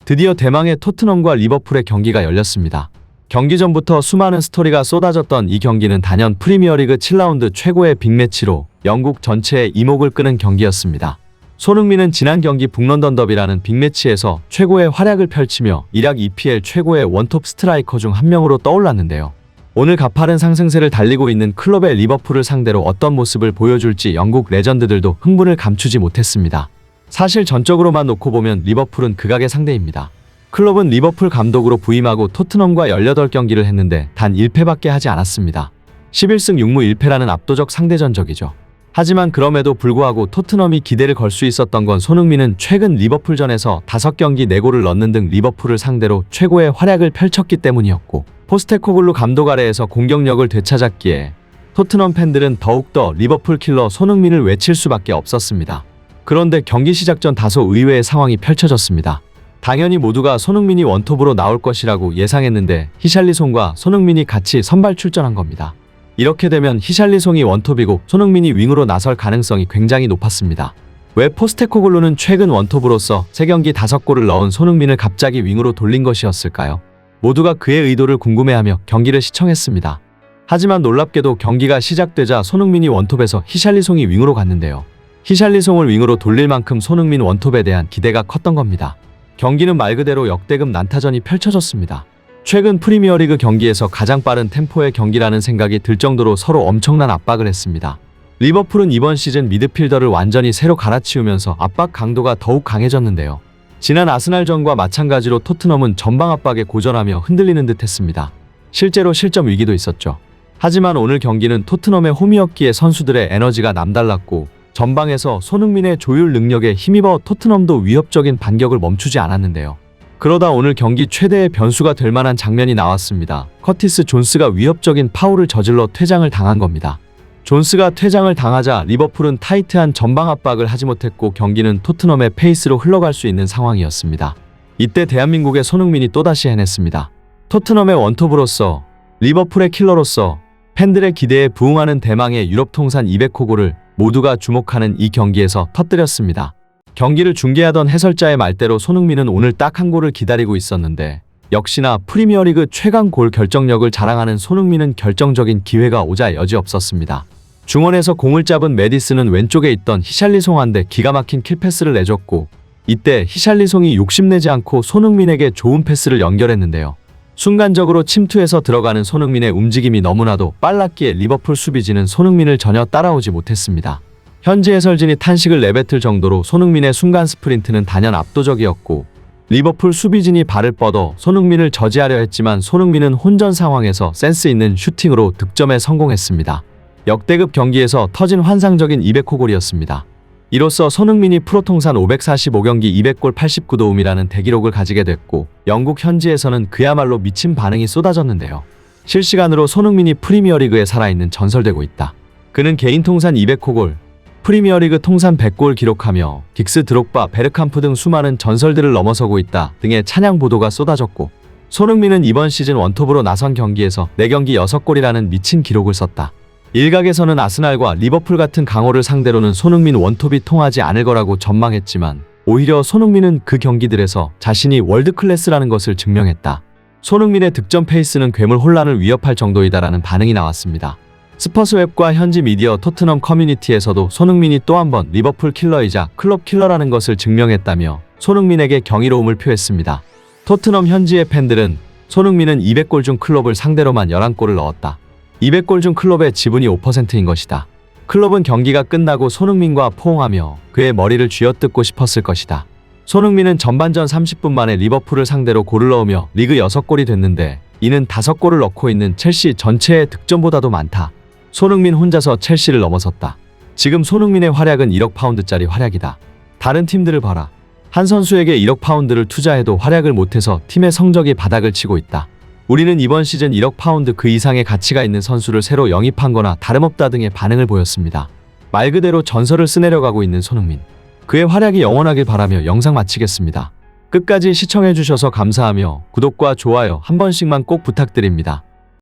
드디어 대망의 토트넘과 리버풀의 경기가 열렸습니다. 경기 전부터 수많은 스토리가 쏟아졌던 이 경기는 단연 프리미어리그 7라운드 최고의 빅매치로 영국 전체의 이목을 끄는 경기였습니다. 손흥민은 지난 경기 북런던 더비라는 빅매치에서 최고의 활약을 펼치며 일약 EPL 최고의 원톱 스트라이커 중 한 명으로 떠올랐는데요. 오늘 가파른 상승세를 달리고 있는 클럽의 리버풀을 상대로 어떤 모습을 보여줄지 영국 레전드들도 흥분을 감추지 못했습니다. 사실 전적으로만 놓고 보면 리버풀은 극악의 상대입니다. 클럽은 리버풀 감독으로 부임하고 토트넘과 18경기를 했는데 단 1패밖에 하지 않았습니다. 11승 6무 1패라는 압도적 상대 전적이죠. 하지만 그럼에도 불구하고 토트넘이 기대를 걸 수 있었던 건 손흥민은 최근 리버풀전에서 5경기 4골을 넣는 등 리버풀을 상대로 최고의 활약을 펼쳤기 때문이었고, 포스테코글루 감독 아래에서 공격력을 되찾았기에 토트넘 팬들은 더욱더 리버풀 킬러 손흥민을 외칠 수밖에 없었습니다. 그런데 경기 시작 전 다소 의외의 상황이 펼쳐졌습니다. 당연히 모두가 손흥민이 원톱으로 나올 것이라고 예상했는데 히샬리송과 손흥민이 같이 선발 출전한 겁니다. 이렇게 되면 히샬리송이 원톱이고 손흥민이 윙으로 나설 가능성이 굉장히 높았습니다. 왜 포스테코글루는 최근 원톱으로서 3경기 5골을 넣은 손흥민을 갑자기 윙으로 돌린 것이었을까요? 모두가 그의 의도를 궁금해하며 경기를 시청했습니다. 하지만 놀랍게도 경기가 시작되자 손흥민이 원톱에서 히샬리송이 윙으로 갔는데요. 히샬리송을 윙으로 돌릴 만큼 손흥민 원톱에 대한 기대가 컸던 겁니다. 경기는 말 그대로 역대급 난타전이 펼쳐졌습니다. 최근 프리미어리그 경기에서 가장 빠른 템포의 경기라는 생각이 들 정도로 서로 엄청난 압박을 했습니다. 리버풀은 이번 시즌 미드필더를 완전히 새로 갈아치우면서 압박 강도가 더욱 강해졌는데요. 지난 아스날전과 마찬가지로 토트넘은 전방 압박에 고전하며 흔들리는 듯 했습니다. 실제로 실점 위기도 있었죠. 하지만 오늘 경기는 토트넘의 홈이었기에 선수들의 에너지가 남달랐고, 전방에서 손흥민의 조율 능력에 힘입어 토트넘도 위협적인 반격을 멈추지 않았는데요. 그러다 오늘 경기 최대의 변수가 될 만한 장면이 나왔습니다. 커티스 존스가 위협적인 파울을 저질러 퇴장을 당한 겁니다. 존스가 퇴장을 당하자 리버풀은 타이트한 전방 압박을 하지 못했고 경기는 토트넘의 페이스로 흘러갈 수 있는 상황이었습니다. 이때 대한민국의 손흥민이 또다시 해냈습니다. 토트넘의 원톱으로서, 리버풀의 킬러로서 팬들의 기대에 부응하는 대망의 유럽 통산 200호골을 모두가 주목하는 이 경기에서 터뜨렸습니다. 경기를 중계하던 해설자의 말대로 손흥민은 오늘 딱 한 골을 기다리고 있었는데, 역시나 프리미어리그 최강 골 결정력을 자랑하는 손흥민은 결정적인 기회가 오자 여지없었습니다. 중원에서 공을 잡은 메디슨은 왼쪽에 있던 히샬리송한테 기가 막힌 킬패스를 내줬고, 이때 히샬리송이 욕심내지 않고 손흥민에게 좋은 패스를 연결했는데요. 순간적으로 침투해서 들어가는 손흥민의 움직임이 너무나도 빨랐기에 리버풀 수비진은 손흥민을 전혀 따라오지 못했습니다. 현지 해설진이 탄식을 내뱉을 정도로 손흥민의 순간 스프린트는 단연 압도적이었고, 리버풀 수비진이 발을 뻗어 손흥민을 저지하려 했지만 손흥민은 혼전 상황에서 센스 있는 슈팅으로 득점에 성공했습니다. 역대급 경기에서 터진 환상적인 200호골이었습니다. 이로써 손흥민이 프로 통산 545경기 200골 89도움이라는 대기록을 가지게 됐고, 영국 현지에서는 그야말로 미친 반응이 쏟아졌는데요. 실시간으로 손흥민이 프리미어리그에 살아있는 전설되고 있다. 그는 개인 통산 200호골, 프리미어리그 통산 100골 기록하며 긱스, 드록바, 베르캄프 등 수많은 전설들을 넘어서고 있다 등의 찬양 보도가 쏟아졌고, 손흥민은 이번 시즌 원톱으로 나선 경기에서 4경기 6골이라는 미친 기록을 썼다. 일각에서는 아스날과 리버풀 같은 강호를 상대로는 손흥민 원톱이 통하지 않을 거라고 전망했지만, 오히려 손흥민은 그 경기들에서 자신이 월드클래스라는 것을 증명했다. 손흥민의 득점 페이스는 괴물 혼란을 위협할 정도이다라는 반응이 나왔습니다. 스퍼스웹과 현지 미디어 토트넘 커뮤니티에서도 손흥민이 또 한 번 리버풀 킬러이자 클럽 킬러라는 것을 증명했다며 손흥민에게 경이로움을 표했습니다. 토트넘 현지의 팬들은 손흥민은 200골 중 클럽을 상대로만 11골을 넣었다. 200골 중 클럽의 지분이 5%인 것이다. 클럽은 경기가 끝나고 손흥민과 포옹하며 그의 머리를 쥐어뜯고 싶었을 것이다. 손흥민은 전반전 30분 만에 리버풀을 상대로 골을 넣으며 리그 6골이 됐는데, 이는 5골을 넣고 있는 첼시 전체의 득점보다도 많다. 손흥민 혼자서 첼시를 넘어섰다. 지금 손흥민의 활약은 1억 파운드짜리 활약이다. 다른 팀들을 봐라. 한 선수에게 1억 파운드를 투자해도 활약을 못해서 팀의 성적이 바닥을 치고 있다. 우리는 이번 시즌 1억 파운드 그 이상의 가치가 있는 선수를 새로 영입한 거나 다름없다 등의 반응을 보였습니다. 말 그대로 전설을 쓰내려가고 있는 손흥민. 그의 활약이 영원하길 바라며 영상 마치겠습니다. 끝까지 시청해주셔서 감사하며 구독과 좋아요 한 번씩만 꼭 부탁드립니다.